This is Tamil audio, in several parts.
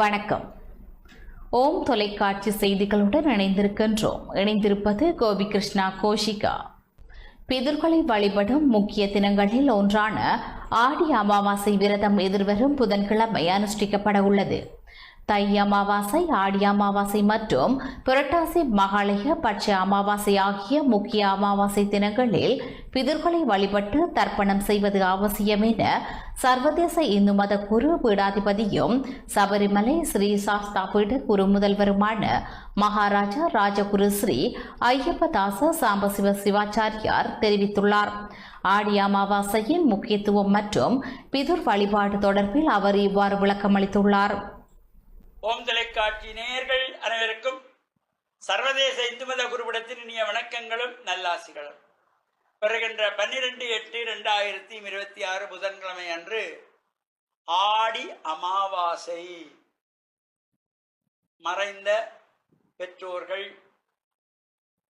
வணக்கம். ஓம் தொலைக்காட்சி செய்திகளுடன் இணைந்திருப்பது கோபிகிருஷ்ணா கோஷிகா. பிதுர்களை வழிபடும் முக்கிய தினங்களில் ஒன்றான ஆடி அமாவாசை விரதம் எதிர்வரும் புதன்கிழமை அனுஷ்டிக்கப்பட உள்ளது. தை அமாவாசை, ஆடி அமாவாசை மற்றும் புரட்டாசி மகாலய பட்ச அமாவாசை ஆகிய முக்கிய அமாவாசை தினங்களில் பிதுர்களை வழிபட்டு தர்ப்பணம் செய்வது அவசியம் என சர்வதேச இந்து மத குரு பீடாதிபதியும் சபரிமலை ஸ்ரீ சாஸ்தா பீட குரு முதல்வருமான மகாராஜா ராஜகுரு ஸ்ரீ ஐயப்பதாச சாம்பசிவ சிவாச்சாரியார் தெரிவித்துள்ளார். ஆடி அமாவாசையின் முக்கியத்துவம் மற்றும் பிதுர் வழிபாடு தொடர்பில் அவர் இவ்வாறு விளக்கமளித்துள்ளார். ஓம் தொலைக்காட்சி நேயர்கள் அனைவருக்கும் சர்வதேச இந்து மத குருபடத்தின் இனிய வணக்கங்களும் நல்லாசிகளும். வருகின்ற 12/8/2026 புதன்கிழமை அன்று ஆடி அமாவாசை. மறைந்த பெற்றோர்கள்,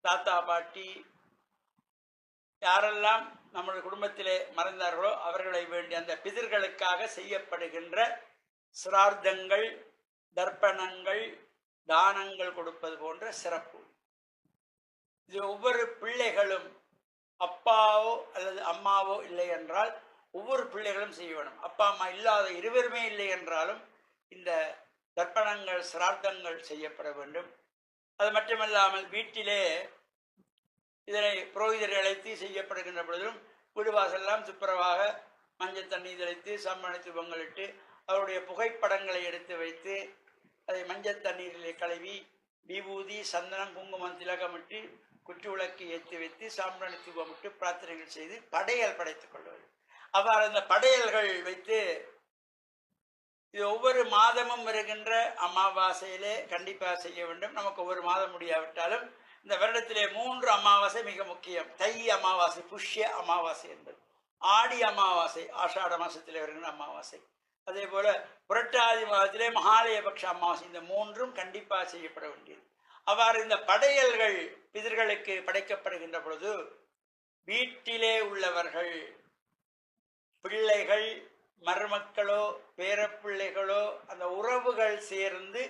தாத்தா பாட்டி யாரெல்லாம் நம்முடைய குடும்பத்திலே மறைந்தார்களோ அவர்களை வேண்டி அந்த பிதர்களுக்காக செய்யப்படுகின்ற சிரார்த்தங்கள், தர்ப்பணங்கள், தானங்கள் கொடுப்பது போன்ற சிறப்பு. இது ஒவ்வொரு பிள்ளைகளும் அப்பாவோ அல்லது அம்மாவோ இல்லை என்றால் ஒவ்வொரு பிள்ளைகளும் செய்ய வேண்டும். அப்பா அம்மா இல்லாத இருவருமே இல்லை என்றாலும் இந்த தர்ப்பணங்கள், சிரார்த்தங்கள் செய்யப்பட வேண்டும். அது மட்டுமல்லாமல் வீட்டிலே இதனை புரோகிதரை அழைத்து செய்யப்படுகின்ற பொழுதும் வீடு வாசெல்லாம் துப்புரவாக மஞ்சள் தண்ணி தெளித்து சாம்பிராணி பொங்கலிட்டு அவருடைய புகைப்படங்களை எடுத்து வைத்து அதை மஞ்சள் தண்ணீரிலே கழுவி விபூதி, சந்தனம், குங்குமம், திலகமிட்டு குற்று விளக்கு ஏற்றி வைத்து சாம்பிராணி தூபமிட்டு பிரார்த்தனைகள் செய்து படையல் படைத்துக் கொள்வது. அவ்வாறு அந்த படையல்கள் வைத்து இது ஒவ்வொரு மாதமும் வருகின்ற அமாவாசையிலே கண்டிப்பாக செய்ய வேண்டும். நமக்கு ஒவ்வொரு மாதம் முடியாவிட்டாலும் இந்த வருடத்திலே 3 அமாவாசை மிக முக்கியம். தை அமாவாசை, புஷ்ய அமாவாசை என்பது, ஆடி அமாவாசை ஆஷாட மாசத்திலே வருகின்ற அமாவாசை, அதே போல புரட்டாதி மாதத்திலே மகாலயபக்ஷ அமாவாசை. இந்த 3ம் கண்டிப்பாக செய்யப்பட வேண்டியது. அவ்வாறு இந்த படையல்கள் பிதர்களுக்கு படைக்கப்படுகின்ற பொழுது வீட்டிலே உள்ளவர்கள், பிள்ளைகள், மருமக்களோ பேரப்பிள்ளைகளோ அந்த உறவுகள் சேர்ந்து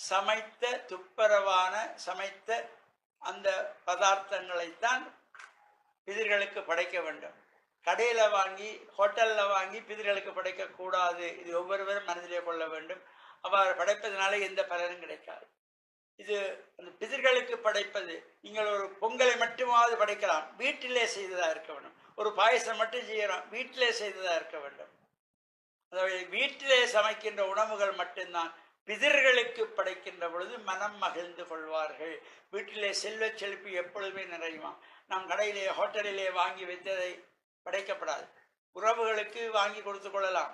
சமைத்த துப்புரவான சமைத்த அந்த பதார்த்தங்களைத்தான் பிதர்களுக்கு படைக்க வேண்டும். கடையில் வாங்கி, ஹோட்டலில் வாங்கி பிதர்களுக்கு படைக்கக்கூடாது. இது ஒவ்வொருவரும் மனதிலே கொள்ள வேண்டும். அவ்வாறு படைப்பதனால எந்த பலனும் கிடைக்காது. இது அந்த பிதர்களுக்கு படைப்பது, நீங்கள் ஒரு பொங்கலை மட்டுமாவது படைக்கலாம், வீட்டிலே செய்ததாக இருக்க வேண்டும். ஒரு பாயசம் மட்டும் செய்யறோம், வீட்டிலே செய்ததாக இருக்க வேண்டும். அதாவது வீட்டிலே சமைக்கின்ற உணவுகள் மட்டும்தான் பிதர்களுக்கு படைக்கின்ற பொழுது மனம் மகிழ்ந்து கொள்வார்கள். வீட்டிலே செல்வ செழிப்பு எப்பொழுதுமே நிறையுமா. நாம் கடையிலே ஹோட்டலிலே வாங்கி வைத்ததை படைக்கப்படாது. உறவுகளுக்கு வாங்கி கொடுத்து கொள்ளலாம்.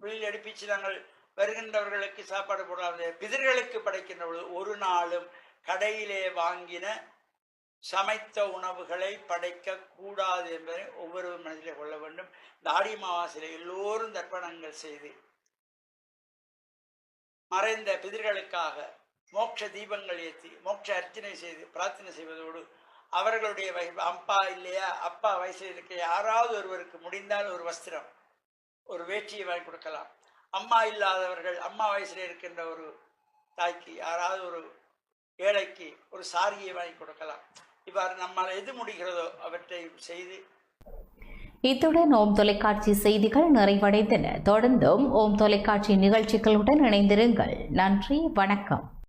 வெளியில் எடுப்பிச்சு நாங்கள் வருகின்றவர்களுக்கு சாப்பாடு போடலாம். பிதர்களுக்கு படைக்கின்ற பொழுது ஒரு நாளும் கடையிலே வாங்கின சமைத்த உணவுகளை படைக்க கூடாது என்பதை ஒவ்வொரு மனதிலே கொள்ள வேண்டும். இந்த ஆடி அமாவாசையில எல்லோரும் தர்ப்பணங்கள் செய்து மறைந்த பிதர்களுக்காக மோட்ச தீபங்கள் ஏற்றி மோட்ச அர்ச்சனை செய்து பிரார்த்தனை செய்வதோடு அவர்களுடைய அப்பா இல்லையா, அப்பா வயசில் இருக்க யாராவது ஒருவருக்கு முடிந்தால் ஒரு வஸ்திரம், ஒரு வேட்டியை வாங்கி கொடுக்கலாம். அம்மா இல்லாதவர்கள், அம்மா வயசில் இருக்கின்ற ஒரு தாய்க்கு, யாராவது ஒரு ஏழைக்கு ஒரு சாரியை வாங்கி கொடுக்கலாம். இவ்வாறு நம்மால் எது முடிகிறதோ அவற்றை செய்து. இத்துடன் ஓம் தொலைக்காட்சி செய்திகள் நிறைவடைந்தன. தொடர்ந்தும் ஓம் தொலைக்காட்சி நிகழ்ச்சிகளுடன் இணைந்திருங்கள். நன்றி, வணக்கம்.